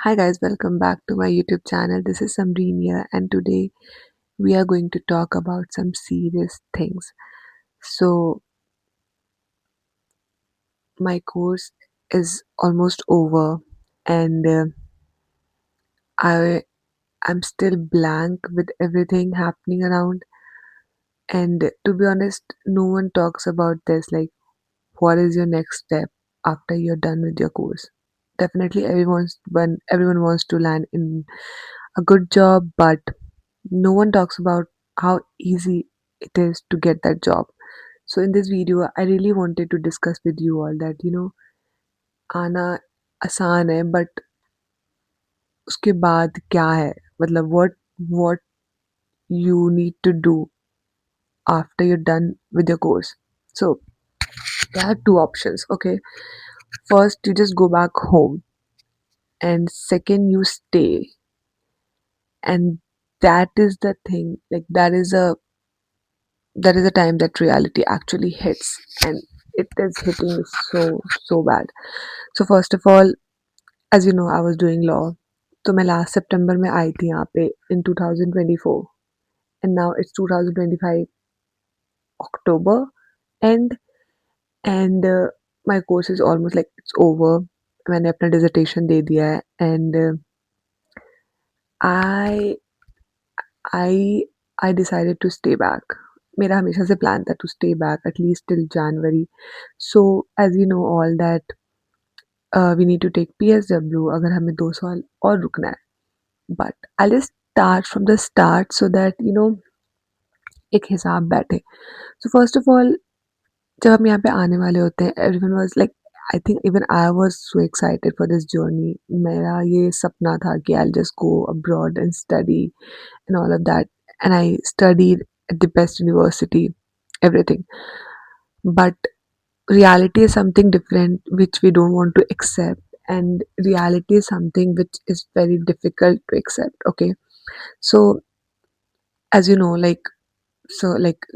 Hi guys, welcome back to my YouTube channel. This is Samreen here, and today we are going to talk about some serious things. So, my course is almost over, and I am still blank with everything happening around. And to be honest, no one talks about this. Like, what is your next step after you're done with your course? Definitely, everyone wants to land in a good job, but no one talks about how easy it is to get that job. So in this video, I really wanted to discuss with you all that आना आसान है but उसके बाद क्या है मतलब what you need to do after you're done with your course. So there are two options. Okay, first you just go back home, and second you stay, and that is the thing. Like that is a time that reality actually hits, and it is hitting me so bad. So first of all, as you know, I was doing law. तो मैं last सितंबर में आई थी यहाँ पे in 2024, and now it's 2025 October end, and my course is almost like it's over. मैंने अपना dissertation दे दिया है, and I I I decided to stay back. मेरा हमेशा से प्लान था to stay back at least till January. So as you know all that we need to take PSW अगर हमें 2 साल और रुकना है. But I'll just start from the start so that एक हिसाब बैठे. So first of all, जब हम यहाँ पे आने वाले होते हैं, everyone was like, I think even I was so excited for this journey. मेरा ये सपना था कि I'll just go abroad and study and all of that. And I studied at the best university, everything. But reality is something different which we don't want to accept. And reality is something which is very difficult to accept. Okay. So as you know, like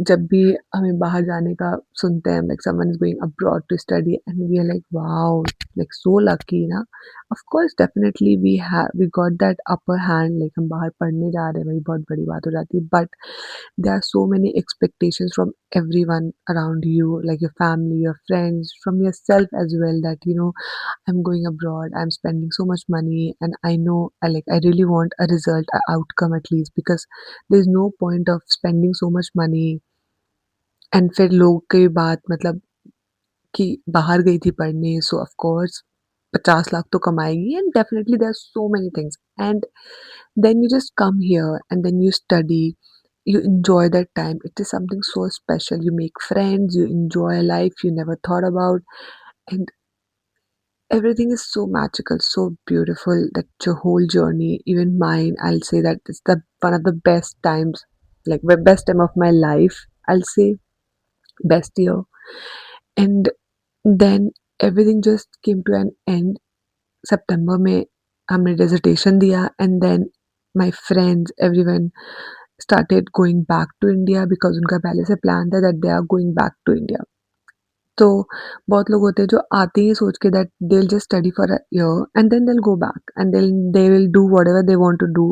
जब भी हमें बाहर जाने का सुनते हैं, like someone is going abroad to study, and we are like, wow, like so lucky ना. Of course, definitely we got that upper hand, like हम बाहर पढ़ने जा रहे हैं, वही बहुत बड़ी बात हो जाती है. But there are so many expectations from everyone around you, like your family, your friends, from yourself as well, that I'm going abroad, I'm spending so much money, and I know I really want a result, a outcome at least, because there's no point of spending so much money and फिर लोग की बात मतलब कि बाहर गई थी पढ़ने, सो ऑफ कोर्स 50 लाख तो कमाएगी, and definitely there are so many things, and then you just come here and then you study, you enjoy that time. It is something so special. You make friends, you enjoy a life you never thought about, and everything is so magical, so beautiful, that your whole journey, even mine, I'll say that it's the one of the best times, like the best time of my life, I'll say, best year. And then everything just came to an end. September में हमने dissertation दिया, and then my friends, everyone started going back to India because उनका पहले से plan था that they are going back to India. तो बहुत लोग होते हैं जो आते ही सोच के that they'll just study for a year and then they'll go back and they will do whatever they want to do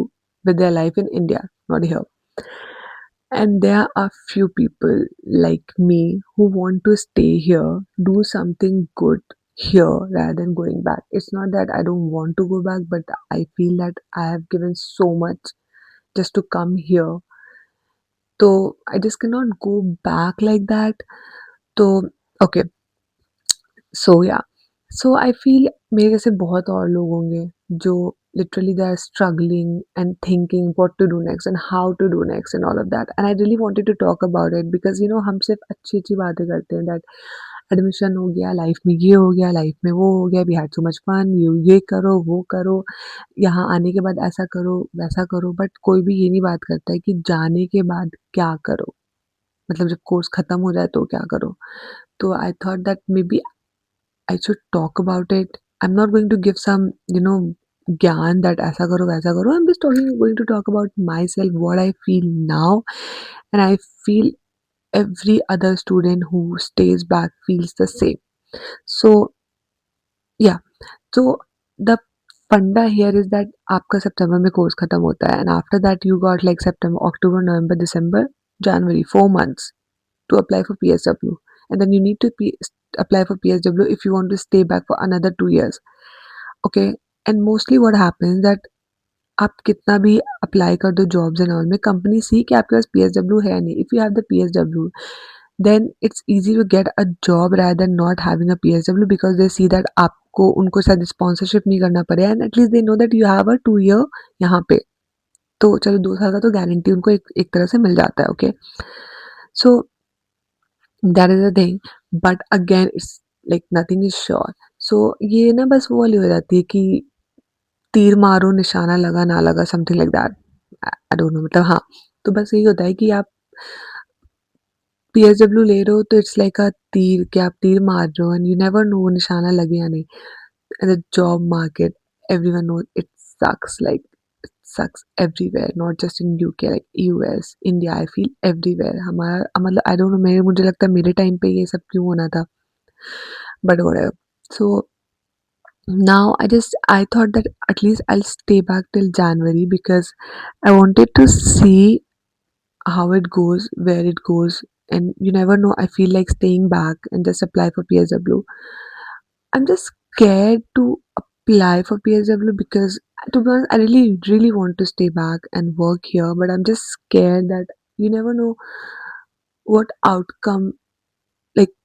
with their life in India, not here. And there are few people like me who want to stay here, do something good here rather than going back. It's not that I don't want to go back, but I feel that I have given so much just to come here. So I just cannot go back like that. So okay, सो या सो I feel मेरे जैसे बहुत और लोग होंगे जो literally they are struggling and thinking what to do next and how to do next and all of that, and I really wanted to talk about it because हम सिर्फ अच्छी अच्छी बातें करते हैं दैट एडमिशन हो गया, लाइफ में ये हो गया, लाइफ में वो हो गया, we had so much fun, ये करो वो करो, यहाँ आने के बाद ऐसा करो वैसा करो, बट कोई भी ये नहीं बात करता है कि जाने के बाद क्या करो, मतलब जब कोर्स खत्म हो जाए तो क्या करो. तो I thought that may be I should talk about it. I'm not going to give some, ज्ञान that ऐसा करो वैसा करो. I'm just going to talk about myself, what I feel now, and I feel every other student who stays back feels the same. So yeah, so the फंडा here is that आपका सितंबर में course खत्म होता है and after that you got like September, October, November, December, January, 4 months to apply for PSW. And then you need to apply for PSW if you want to stay back for another 2 years. Okay? And mostly what happens that आप कितना भी apply कर दो jobs and all में, company see कि आपके पास PSW है नहीं। If you have the PSW, then it's easy to get a job rather than not having a PSW, because they see that आपको उनको शायद स्पॉन्सरशिप नहीं करना पड़े and at least they know that you have a 2 year यहाँ पे। तो चलो 2 साल का तो गारंटी उनको एक एक तरह से मिल जाता है, okay. So that is the thing, but again it's like nothing is sure. So ये ना बस वो वाली हो जाती है कि तीर मारो निशाना लगा ना लगा, something like that. I don't no, मतलब हाँ, तो बस यही होता है कि आप पीएसडब्ल्यू ले रहे हो तो इट्स लाइक अ तीर, कि आप तीर मार रहे हो एंड यू नेवर नो वो निशाना लगे या नहीं। And the job market, everyone knows it sucks, like it sucks everywhere, not just in UK, like US, India, I feel everywhere. हमारा मतलब आई डोंट नो, मेरे मुझे लगता है मेरे टाइम पे ये सब क्यों होना था, but whatever. So now I thought that at least I'll stay back till January because I wanted to see how it goes, where it goes, and you never know. I feel like staying back and just apply for PSW. I'm just scared to apply for PSW because, to be honest, I really want to stay back and work here, but I'm just scared that you never know what outcome, like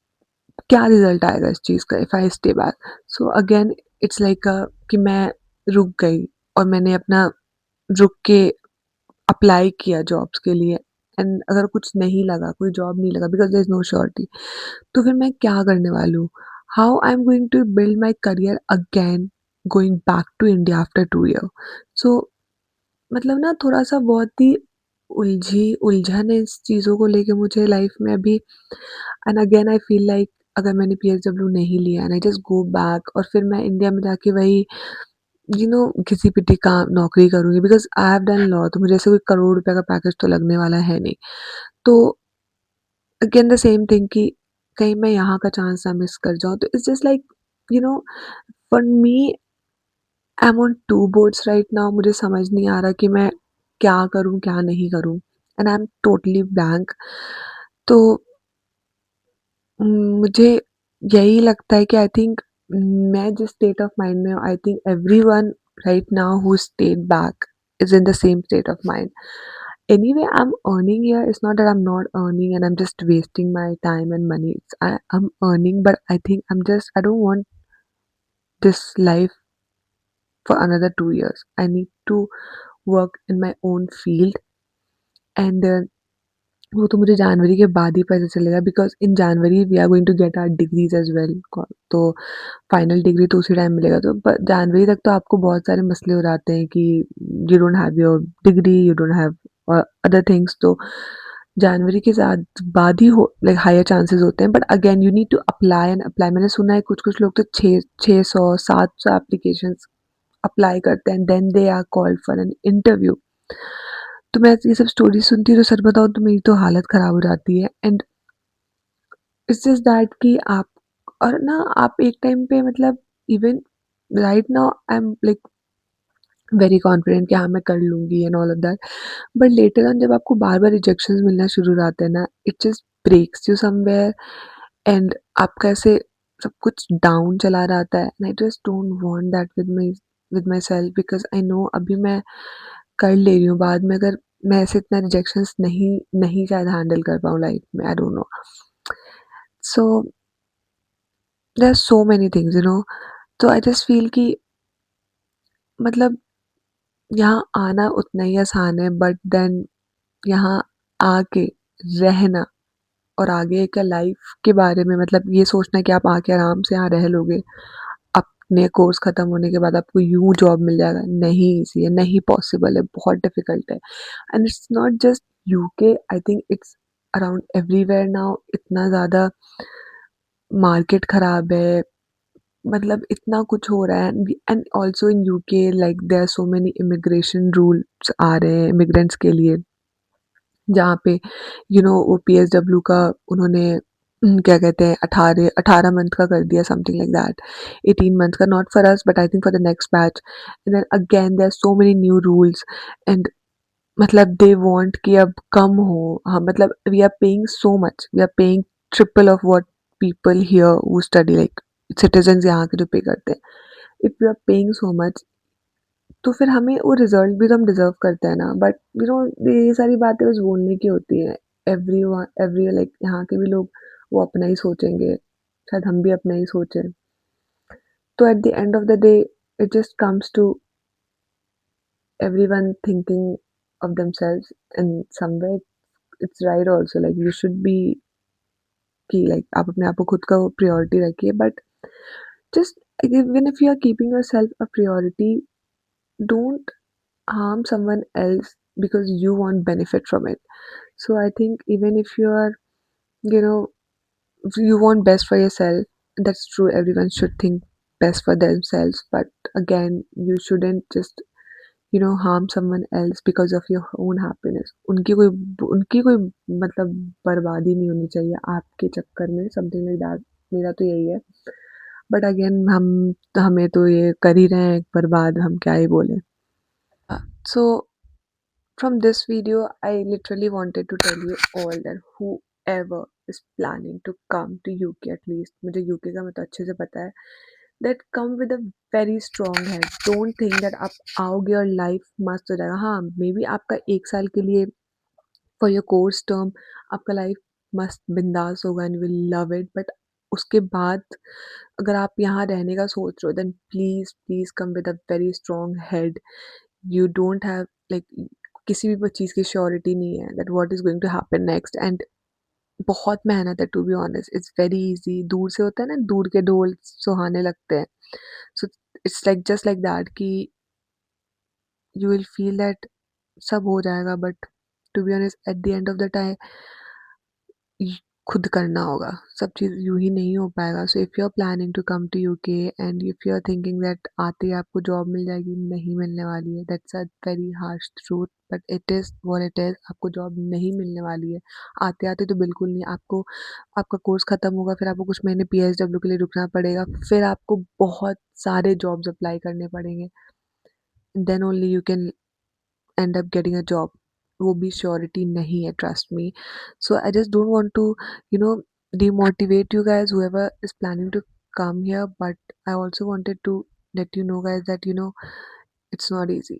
क्या result आएगा इस चीज़ का if I stay back. So again it's like कि मैं रुक गई और मैंने अपना रुक के अप्लाई किया जॉब्स के लिए एंड अगर कुछ नहीं लगा, कोई जॉब नहीं लगा because there is no surety, तो फिर मैं क्या करने वाली हूँ? How I am going to build my career again going back to India after 2 year? So मतलब ना थोड़ा-सा बहुत ही उलझन है इस चीज़ों को लेके मुझे लाइफ में अभी। And again I feel like अगर मैंने पीएसडब्ल्यू नहीं लिया and I just go back और फिर मैं इंडिया में जाके वही घिसी-पिटी काम नौकरी करूँगी because I have done law, तो मुझे ऐसे कोई करोड़ रुपए का पैकेज तो लगने वाला है नहीं। तो अगेन द सेम थिंग कि कहीं मैं यहाँ का चांस ना मिस कर जाऊँ, तो it's just like you know for me I am on 2 boats right now. मुझे समझ नहीं आ रहा कि मैं क्या करूँ, क्या नहीं करूँ? And I am totally blank. तो मुझे यही लगता है कि आई थिंक मैं जिस स्टेट ऑफ माइंड में हूँ, I think everyone right now who stayed back is in the same state of mind. Anyway, I'm earning here. It's not that I'm not earning and I'm just wasting my time and money. I'm earning, but I think I don't want this life for another 2 years. I need to work in my own field and वो तो मुझे जनवरी के बाद ही पता चलेगा because in January we are going to get our degrees as well. तो final degree तो उसी टाइम मिलेगा, तो ब जनवरी तक तो आपको बहुत सारे मसले हो जाते हैं कि you don't have your degree, you don't have other things. तो जनवरी के साथ बाद ही हो लाइक हायर चांसेस होते हैं, but again you need to apply and apply. मैंने सुना है कुछ-कुछ लोग तो 600 एप्लीकेशंस अप्लाई करते हैं, then they are called for an interview. तो मैं ये सब स्टोरी सुनती हूँ तो सच बताऊँ तो मेरी तो हालत ख़राब हो जाती है एंड इट्स जस्ट दैट कि आप और ना आप एक टाइम पे मतलब even right now I am like very confident कि हाँ, मैं कर लूँगी and all of that. But later on जब आपको बार-बार रिजेक्शंस मिलना शुरू हो जाते हैं ना, it just breaks you somewhere and आपका ऐसे सब कुछ डाउन चला जाता है and I just don't want that with myself because I know अभी मैं कर ले रही हूँ, बाद में अगर मैं ऐसे इतना रिजेक्शंस नहीं नहीं शायद हैंडल कर पाऊँ लाइफ में, I don't know. So there are so many things तो आई जस्ट फील कि मतलब यहाँ आना उतना ही आसान है बट देन यहाँ आके रहना और आगे का लाइफ के बारे में मतलब ये सोचना कि आप आके आराम से यहाँ रह लोगे, अपने कोर्स खत्म होने के बाद आपको यूँ जॉब मिल जाएगा, नहीं ईज़ी है, नहीं पॉसिबल है, बहुत डिफ़िकल्ट है। And it's not just UK, I think it's around everywhere now. इतना ज़्यादा मार्केट खराब है, मतलब इतना कुछ हो रहा है and also in UK like there are so many immigration rules आ रहे हैं इमिग्रेंट्स के लिए, जहाँ पे वो पीएसडब्ल्यू का उन्होंने क्या कहते हैं 18 मंथ का कर दिया समथिंग लाइक दैट 18 मंथ का not for us but I think for the next batch and then again there are so many new rules and मतलब दे वांट कि अब कम हो हाँ मतलब we are paying so much we are paying triple of what people here who study like citizens यहाँ के जो पे करते हैं if you are paying so much तो फिर हमें वो रिजल्ट भी तो हम डिजर्व करते हैं ना बट यू नो ये सारी बातें बस बोलने की होती हैं एवरी लाइक यहाँ के भी लोग वो अपना ही सोचेंगे शायद हम भी अपना ही सोचें तो at the end of the day it just comes to everyone thinking of themselves and somewhere it's right also like you should be कि like आप अपने आप को खुद का प्रायोरिटी रखिए but just even if you are keeping yourself a priority don't harm someone else because you want benefit from it so I think even if you are you know if you want best for yourself that's true everyone should think best for themselves but again you shouldn't just harm someone else because of your own happiness उनकी कोई मतलब बर्बादी नहीं होनी चाहिए आपके चक्कर में समथिंग लाइक दैट मेरा तो यही है बट अगेन हमें तो ये कर ही रहे हैं बर्बाद हम क्या ही बोले सो from this video, I literally wanted to tell you all that whoever is planning to come to UK at least, मुझे UK का मतलब अच्छे से पता है, that come with a very strong head. Don't think that आप आओगे और life मस्त हो जाएगा. हाँ, maybe आपका 1 साल के लिए for your course term आपका life मस्त बिंदास होगा and you will love it. But उसके बाद अगर आप यहाँ रहने का सोच रहे हो, then please come with a very strong head. You don't have like किसी भी चीज़ की श्योरिटी नहीं है that what is going to happen next and बहुत मेहनत है to be honest it's very easy दूर से होता है ना दूर के ढोल सुहाने लगते हैं so it's like just like that कि you will feel that सब हो जाएगा but to be honest at the end of the time य खुद करना होगा, सब चीज़ यूँ ही नहीं हो पाएगा। So if you are planning to come to UK and if you are thinking that आते ही आपको जॉब मिल जाएगी, नहीं मिलने वाली है। That's a very harsh truth but it is what it is आपको जॉब नहीं मिलने वाली है। आते-आते तो बिल्कुल नहीं, आपको आपका कोर्स खत्म होगा, फिर आपको कुछ महीने पीएसडब्ल्यू के लिए रुकना पड़ेगा, फिर आपको बहुत सारे जॉब्स अप्लाई करने पड़ेंगे। Then only you can end up getting a job वो भी श्योरिटी नहीं है trust me so I just don't want to you know demotivate you guys whoever is planning to come here but I also wanted to let you know guys that it's not easy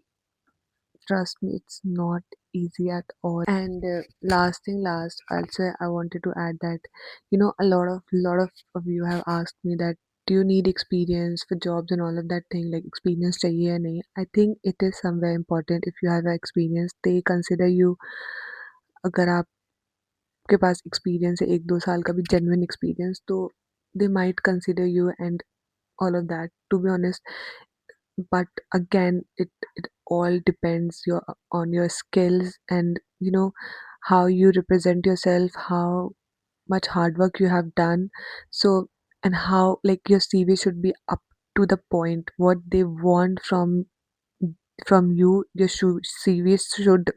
trust me it's not easy at all and last thing last also I wanted to add that a lot of you have asked me that do you need experience for jobs and all of that thing like experience चाहिए या नहीं I think it is somewhere important if you have a experience they consider you अगर आपके पास experience है 1-2 साल का भी genuine experience तो they might consider you and all of that to be honest but again it all depends on your skills and how you represent yourself how much hard work you have done so and how like your cv should be up to the point what they want from you your cv should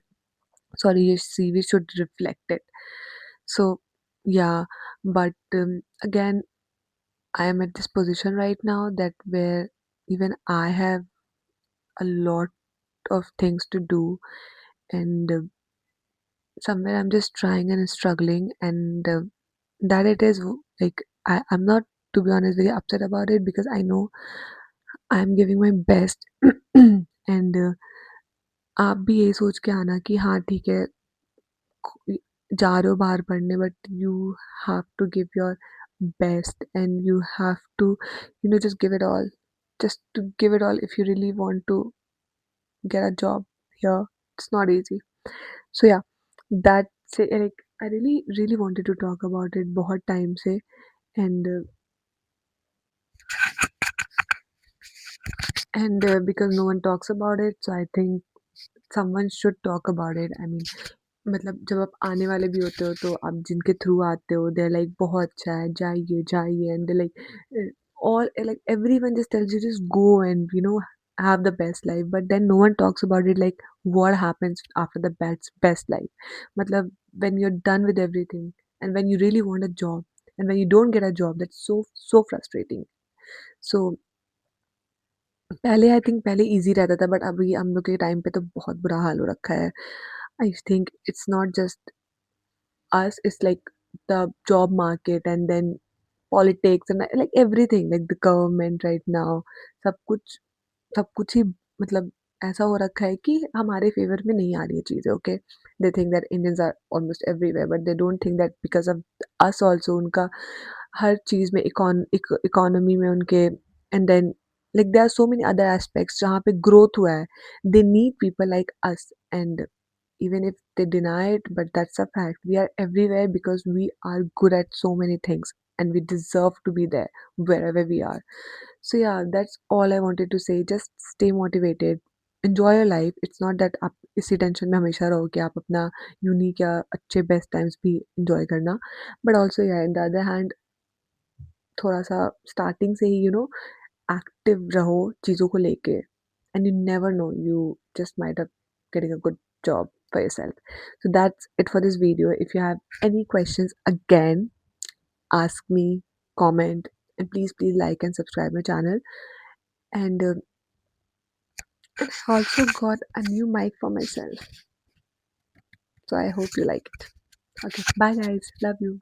sorry your cv should reflect it so yeah but again I am at this position right now that where even I have a lot of things to do and somewhere I'm just trying and struggling and that it is like I'm not to be honest very upset about it because I know I'm giving my best and आप भी यही सोच के आना कि हाँ ठीक है जा रहे हो बाहर पढ़ने but you have to give your best and you have to just give it all just to give it all if you really want to get a job here it's not easy so yeah that's it like I really wanted to talk about it बहुत time से and because no one talks about it so I think someone should talk about it I mean मतलब जब आप आने वाले भी होते हो तो आप जिनके थ्रू आते हो दे लाइक बहुत अच्छा है जाइए जाइए and they like all like everyone just tells you just go and have the best life but then no one talks about it like what happens after the best life मतलब when you're done with everything and when you really want a job and when you don't get a job, that's so frustrating. So पहले I think पहले easy रहता था, but अभी हम लोग के time पे तो बहुत बुरा हाल हो रखा है। I think it's not just us, it's like the job market and then politics and like everything, like the government right now, सब कुछ सब कुछ ही मतलब ऐसा हो रखा है कि हमारे फ़ेवर में नहीं आ रही है चीज़ें, okay? They think that Indians are almost everywhere, but they don't think that because of us also उनका हर चीज़ में इकोनॉमी में उनके and then like there are so many other aspects जहाँ पे ग्रोथ हुआ है। They need people like us and even if they deny it, but that's a fact. We are everywhere because we are good at so many things and we deserve to be there wherever we are. So, yeah, that's all I wanted to say. Just stay motivated. Enjoy your life. It's not that आप इसी tension में हमेशा रहो कि आप अपना unique या अच्छे बेस्ट टाइम्स भी enjoy करना, बट ऑल्सो या इन द अदर हैंड थोड़ा सा स्टार्टिंग से ही एक्टिव रहो चीज़ों को लेके, and you never know, you just might have getting a good job for yourself. So that's it for this video. If you have any questions, again, ask me, comment, and please like and subscribe my channel. And I also got a new mic for myself, so I hope you like it. Okay, bye guys, love you.